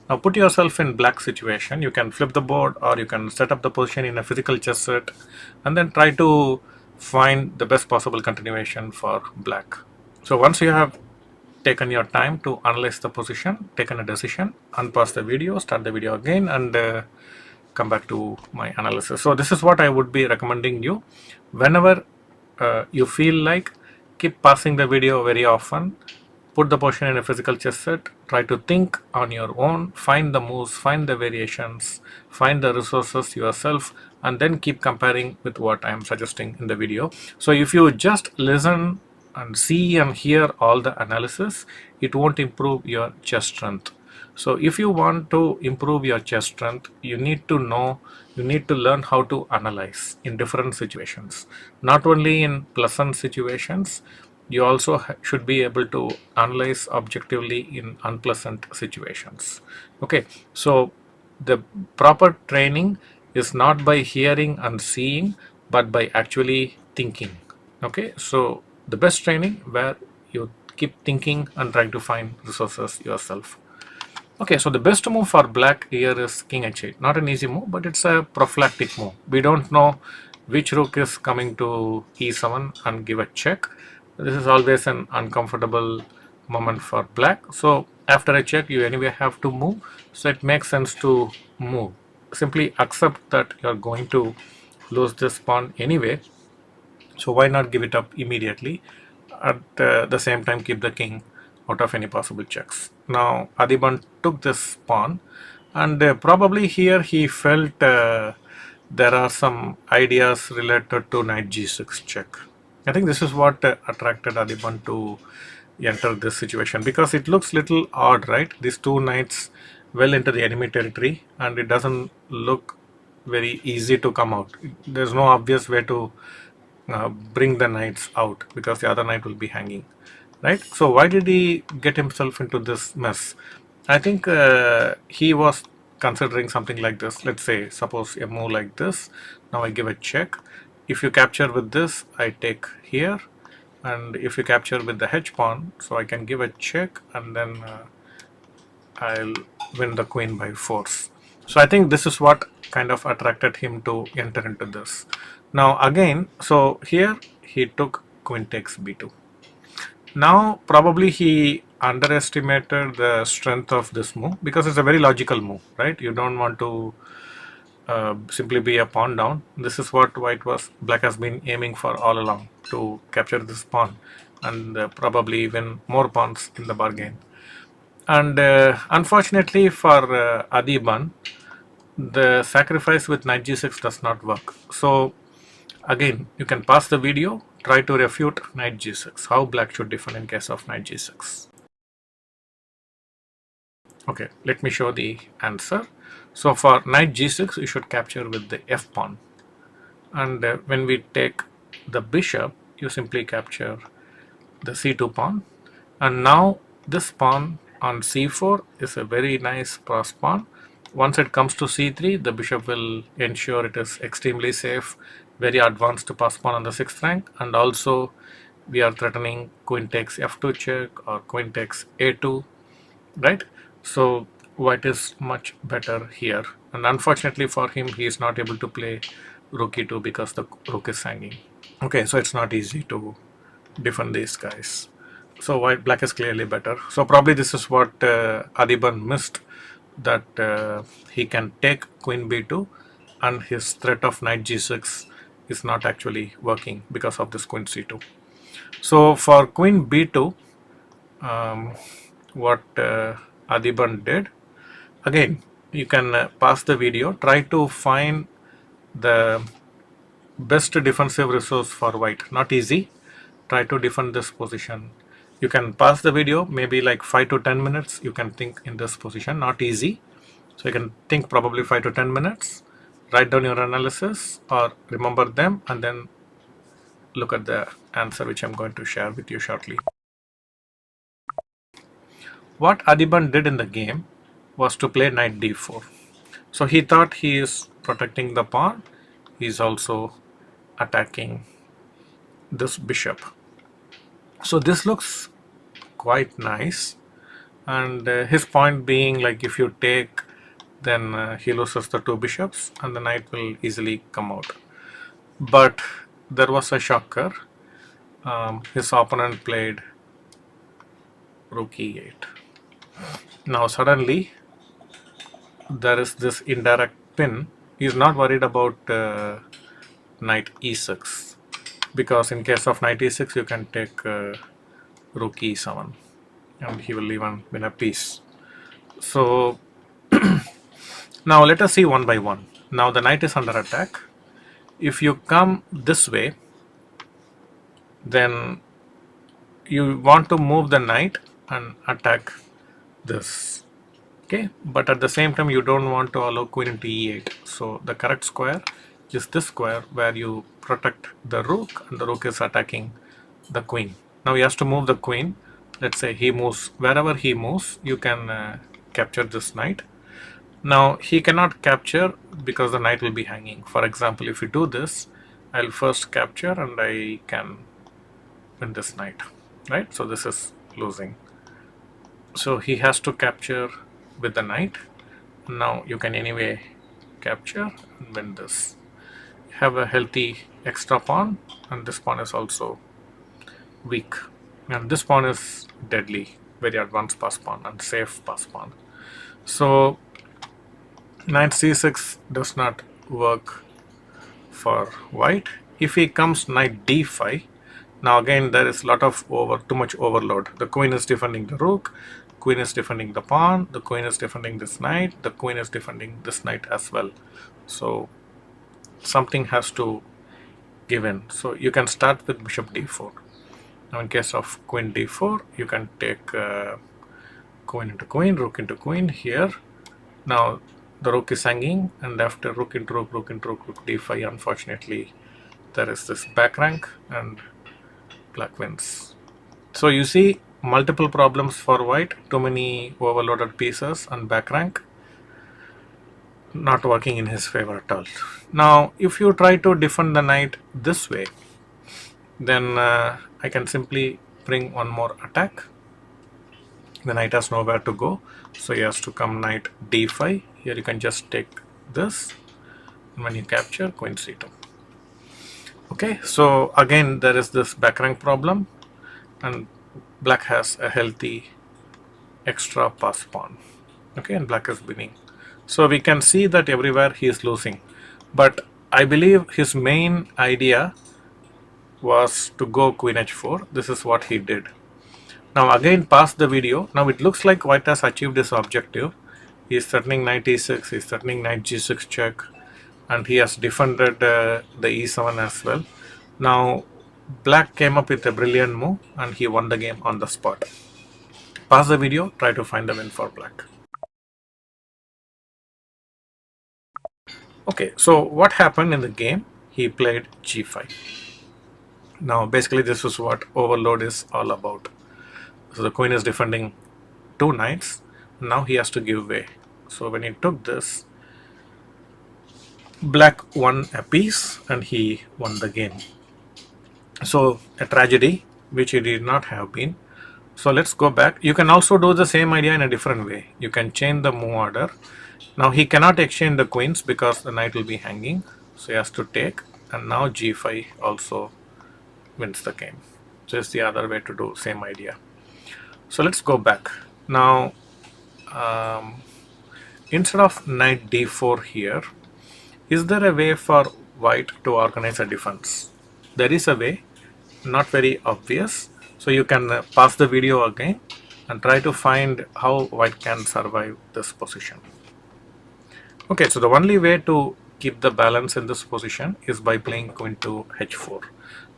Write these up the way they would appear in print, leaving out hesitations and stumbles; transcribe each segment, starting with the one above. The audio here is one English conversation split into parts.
Now put yourself in black situation. You can flip the board or you can set up the position in a physical chess set and then try to find the best possible continuation for black. So once you have taken your time to analyze the position, taken a decision, unpause the video, start the video again, and come back to my analysis. So this is what I would be recommending you. Whenever you feel like, keep pausing the video very often, put the position in a physical chess set, try to think on your own, find the moves, find the variations, find the resources yourself, and then keep comparing with what I am suggesting in the video. So if you just listen and see and hear all the analysis, it won't improve your chess strength. So if you want to improve your chess strength, you need to know, you need to learn how to analyze in different situations. Not only in pleasant situations, you also should be able to analyze objectively in unpleasant situations. Okay, so the proper training is not by hearing and seeing, but by actually thinking. Okay, so the best training where you keep thinking and trying to find resources yourself. Okay, so the best move for black here is king h8. Not an easy move, but it's a prophylactic move. We don't know which rook is coming to e7 and give a check. This is always an uncomfortable moment for black. So after a check, you anyway have to move. So it makes sense to move. Simply accept that you're going to lose this pawn anyway. So why not give it up immediately? At the same time, keep the king out of any possible checks. Now Adhiban took this pawn, and probably here he felt there are some ideas related to knight g6 check. I think this is what attracted Adhiban to enter this situation, because it looks little odd, right? These two knights well into the enemy territory, and it doesn't look very easy to come out. There's no obvious way to bring the knights out, because the other knight will be hanging, right? So why did he get himself into this mess? I think he was considering something like this. Let's say, suppose a move like this. Now I give a check. If you capture with this, I take here, and if you capture with the h pawn, so I can give a check, and then I'll win the queen by force. So I think this is what kind of attracted him to enter into this. Now again, so here he took queen takes b2. Now probably he underestimated the strength of this move, because it's a very logical move, right? You don't want to simply be a pawn down. This is what black has been aiming for all along, to capture this pawn and probably win more pawns in the bargain. And unfortunately for Adhiban, the sacrifice with knight g6 does not work. So again, you can pause the video, try to refute knight g6, how black should defend in case of knight g6. Okay, let me show the answer. So for knight g6, you should capture with the f pawn. And when we take the bishop, you simply capture the c2 pawn. And now this pawn on c4 is a very nice cross pawn. Once it comes to c3, the bishop will ensure it is extremely safe, very advanced to pass pawn on the 6th rank, and also we are threatening queen takes f2 check or queen takes a2, right? So white is much better here, and unfortunately for him, he is not able to play rook e2 because the rook is hanging. Okay, so it's not easy to defend these guys. So white black is clearly better. So probably this is what Adhiban missed, that he can take queen b2 and his threat of knight g6 is not actually working because of this queen c2. So for queen b2, what Adhiban did, again you can pause the video, try to find the best defensive resource for white. Not easy. Try to defend this position. You can pause the video, maybe like 5 to 10 minutes. You can think in this position. Not easy. So you can think probably 5 to 10 minutes. Write down your analysis or remember them, and then look at the answer which I'm going to share with you shortly. What Adhiban did in the game was to play knight d4. So he thought he is protecting the pawn. He is also attacking this bishop. So this looks quite nice, and his point being, like, if you take, then he loses the 2 bishops and the knight will easily come out. But there was a shocker. His opponent played rook e8. Now suddenly there is this indirect pin. He's not worried about knight e6, because in case of knight e6 you can take rook e7 and he will even win a piece. So now let us see one by one. Now the knight is under attack. If you come this way, then you want to move the knight and attack this. Okay, but at the same time you don't want to allow queen into e8. So the correct square is this square where you protect the rook and the rook is attacking the queen. Now he has to move the queen. Let's say he moves, wherever he moves you can capture this knight. Now he cannot capture because the knight will be hanging. For example, if you do this, I'll first capture and I can win this knight, right? So this is losing. So he has to capture with the knight. Now you can anyway capture and win this. Have a healthy extra pawn, and this pawn is also weak. And this pawn is deadly, very advanced pass pawn and safe pass pawn. So knight c6 does not work for white. If he comes knight d5, now again there is a lot of too much overload. The queen is defending the rook, queen is defending the pawn, the queen is defending this knight, the queen is defending this knight as well. So something has to give in. So you can start with bishop d4. Now in case of queen d4, you can take queen into queen, rook into queen here. Now the rook is hanging, and after rook into rook, rook into rook, rook d5, unfortunately there is this back rank and black wins. So you see multiple problems for white, too many overloaded pieces and back rank not working in his favor at all. Now if you try to defend the knight this way, then I can simply bring one more attack. The knight has nowhere to go, so he has to come knight d5. Here you can just take this, and when you capture, queen c2. Okay, so again there is this back rank problem, and black has a healthy extra pass pawn. Okay, and black is winning. So we can see that everywhere he is losing, but I believe his main idea was to go queen h4. This is what he did. Now again pause the video. Now it looks like white has achieved his objective. He is threatening knight e6, he is threatening knight g6 check, and he has defended the e7 as well. Now black came up with a brilliant move and he won the game on the spot. Pause the video, try to find the win for black. Okay, so what happened in the game? He played g5. Now basically this is what overload is all about. So the queen is defending 2 knights. Now he has to give way. So when he took this, black won a piece and he won the game. So a tragedy which he did not have been. So let's go back. You can also do the same idea in a different way. You can change the move order. Now he cannot exchange the queens because the knight will be hanging. So he has to take, and now g5 also wins the game. So it's the other way to do same idea. So let's go back. Now instead of knight d4 here, is there a way for white to organize a defense? There is a way, not very obvious. So you can pause the video again and try to find how white can survive this position. Okay, so the only way to keep the balance in this position is by playing queen to h4.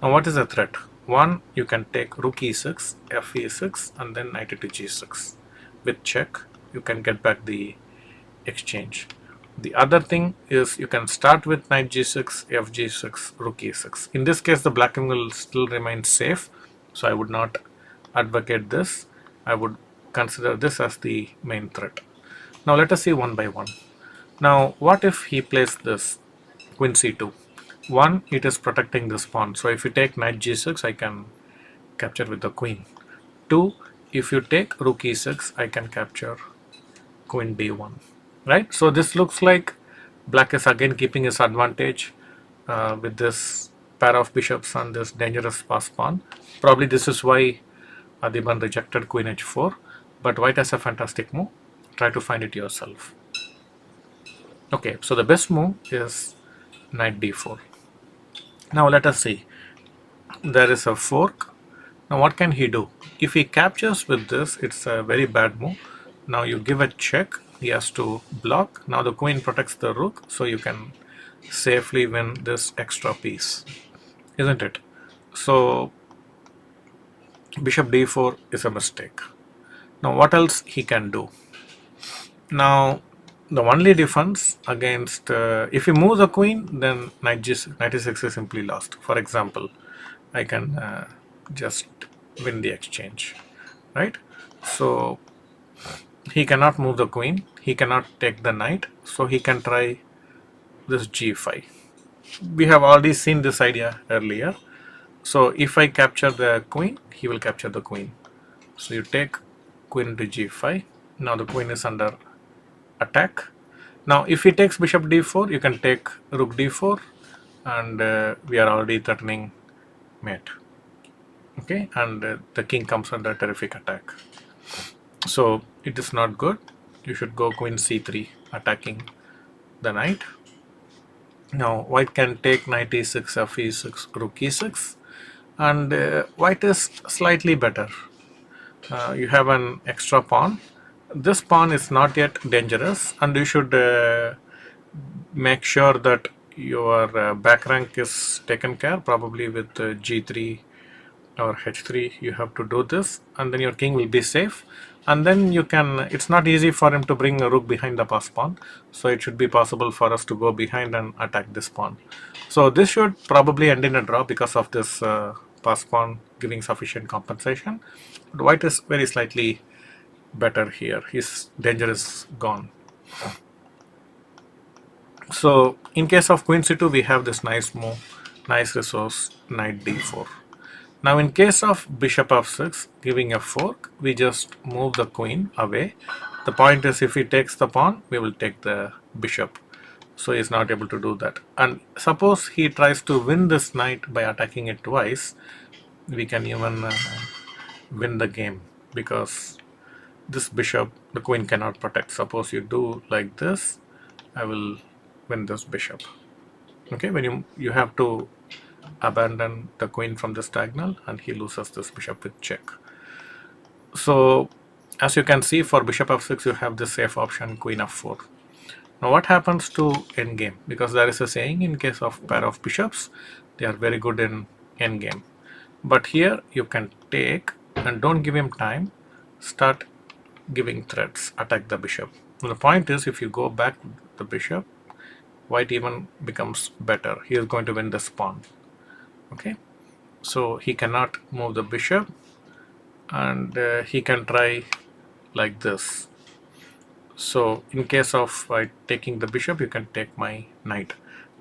Now what is the threat? One, you can take rook e6, f e6, and then knight into g6. With check, you can get back the exchange. The other thing is you can start with knight g6, f g6, rook e6. In this case, the black will still remain safe, so I would not advocate this. I would consider this as the main threat. Now let us see one by one. Now what if he plays this queen c2? One, it is protecting this pawn. So if you take knight g6, I can capture with the queen. Two, if you take rook e6, I can capture queen d1, right? So this looks like black is again keeping his advantage with this pair of bishops and this dangerous pass pawn. Probably this is why Adhiban rejected queen h4, but white has a fantastic move. Try to find it yourself. Okay, so the best move is knight d4. Now let us see. There is a fork. Now what can he do? If he captures with this, it's a very bad move. Now you give a check. He has to block. Now the queen protects the rook, so you can safely win this extra piece, isn't it? So bishop d4 is a mistake. Now what else he can do? Now the only defense against if he moves the queen, then knight e6 is simply lost. For example, I can just win the exchange, right? So he cannot move the queen, he cannot take the knight, so he can try this g5. We have already seen this idea earlier. So if I capture the queen, he will capture the queen. So you take queen to g5. Now the queen is under attack. Now if he takes bishop d4, you can take rook d4, and we are already threatening mate. Okay, and the king comes under terrific attack. So it is not good. You should go queen c3, attacking the knight. Now white can take knight e6, f e6, rook e6, and white is slightly better. You have an extra pawn. This pawn is not yet dangerous, and you should make sure that your back rank is taken care, probably with g3 or h3. You have to do this, and then your king will be safe, and then you can, it's not easy for him to bring a rook behind the pass pawn, so it should be possible for us to go behind and attack this pawn. So this should probably end in a draw because of this pass pawn giving sufficient compensation. But white is very slightly better here. His danger is gone. So in case of queen c2, we have this nice move, nice resource, knight d4. Now in case of bishop f6, giving a fork, we just move the queen away. The point is, if he takes the pawn, we will take the bishop. So he's not able to do that. And suppose he tries to win this knight by attacking it twice, we can even win the game, because this bishop, the queen cannot protect. Suppose you do like this, I will win this bishop. Okay, when you have to abandon the queen from this diagonal, and he loses this bishop with check. So as you can see, for bishop f6, you have the safe option queen f4. Now what happens to endgame? Because there is a saying, in case of pair of bishops, they are very good in endgame. But here you can take, and don't give him time, start giving threats, attack the bishop. Now the point is, if you go back the bishop, white even becomes better. He is going to win this pawn. Okay, so he cannot move the bishop, and he can try like this. So in case of taking the bishop, you can take my knight.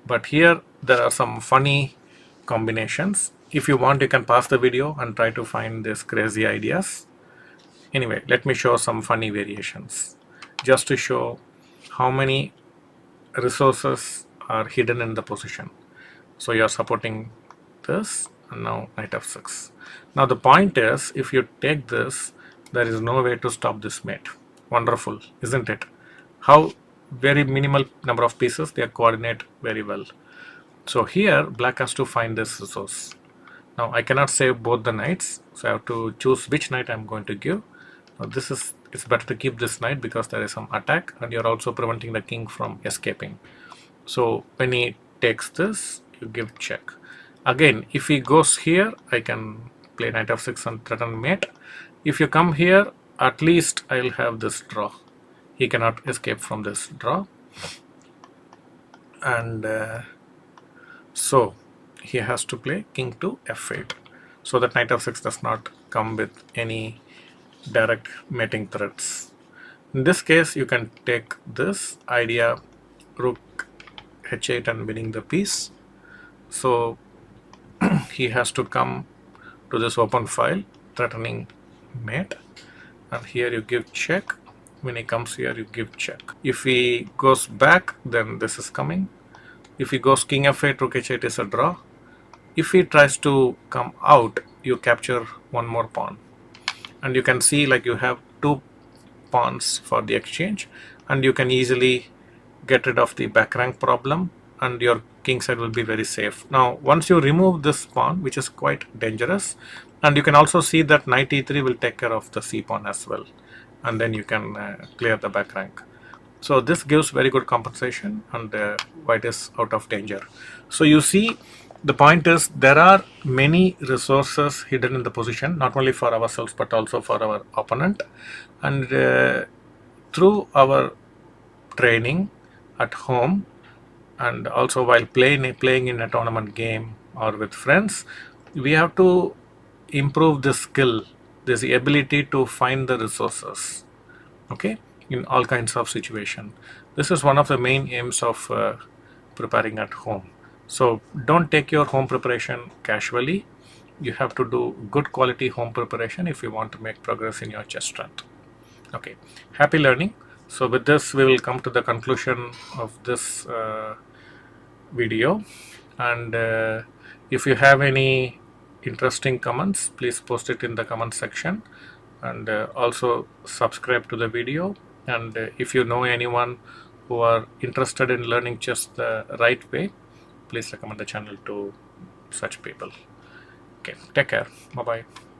But here there are some funny combinations. If you want, you can pause the video and try to find these crazy ideas. Anyway, let me show some funny variations, just to show how many resources are hidden in the position. So you are supporting this, and now knight f6. Now the point is, if you take this, there is no way to stop this mate. Wonderful, isn't it? How very minimal number of pieces, they coordinate very well. So here black has to find this resource. Now I cannot save both the knights, so I have to choose which knight I'm going to give. Now it's better to keep this knight, because there is some attack, and you're also preventing the king from escaping. So when he takes this, you give check. Again, if he goes here, I can play knight f6 and threaten mate. If you come here, at least I'll have this draw. He cannot escape from this draw. And so he has to play king to f8, so that knight f6 does not come with any direct mating threats. In this case, you can take this idea, rook h8, and winning the piece. So he has to come to this open file, threatening mate. and here you give check. When he comes here, you give check. If he goes back, then this is coming. If he goes king f8, rook h8 is a draw. If he tries to come out, you capture one more pawn. And you can see like you have two pawns for the exchange, and you can easily get rid of the back rank problem, and your king side will be very safe. Now once you remove this pawn, which is quite dangerous, and you can also see that knight e3 will take care of the c pawn as well, and then you can clear the back rank. So this gives very good compensation, and white is out of danger. So you see, the point is there are many resources hidden in the position, not only for ourselves but also for our opponent. And through our training at home, and also while playing in a tournament game or with friends, we have to improve this skill, this ability to find the resources, okay, in all kinds of situation. This is one of the main aims of preparing at home. So don't take your home preparation casually. You have to do good quality home preparation if you want to make progress in your chess strength. Okay, happy learning. So with this, we will come to the conclusion of this video. And if you have any interesting comments, please post it in the comment section, and also subscribe to the video. And if you know anyone who are interested in learning chess the right way, please recommend the channel to such people. Okay, take care. Bye bye.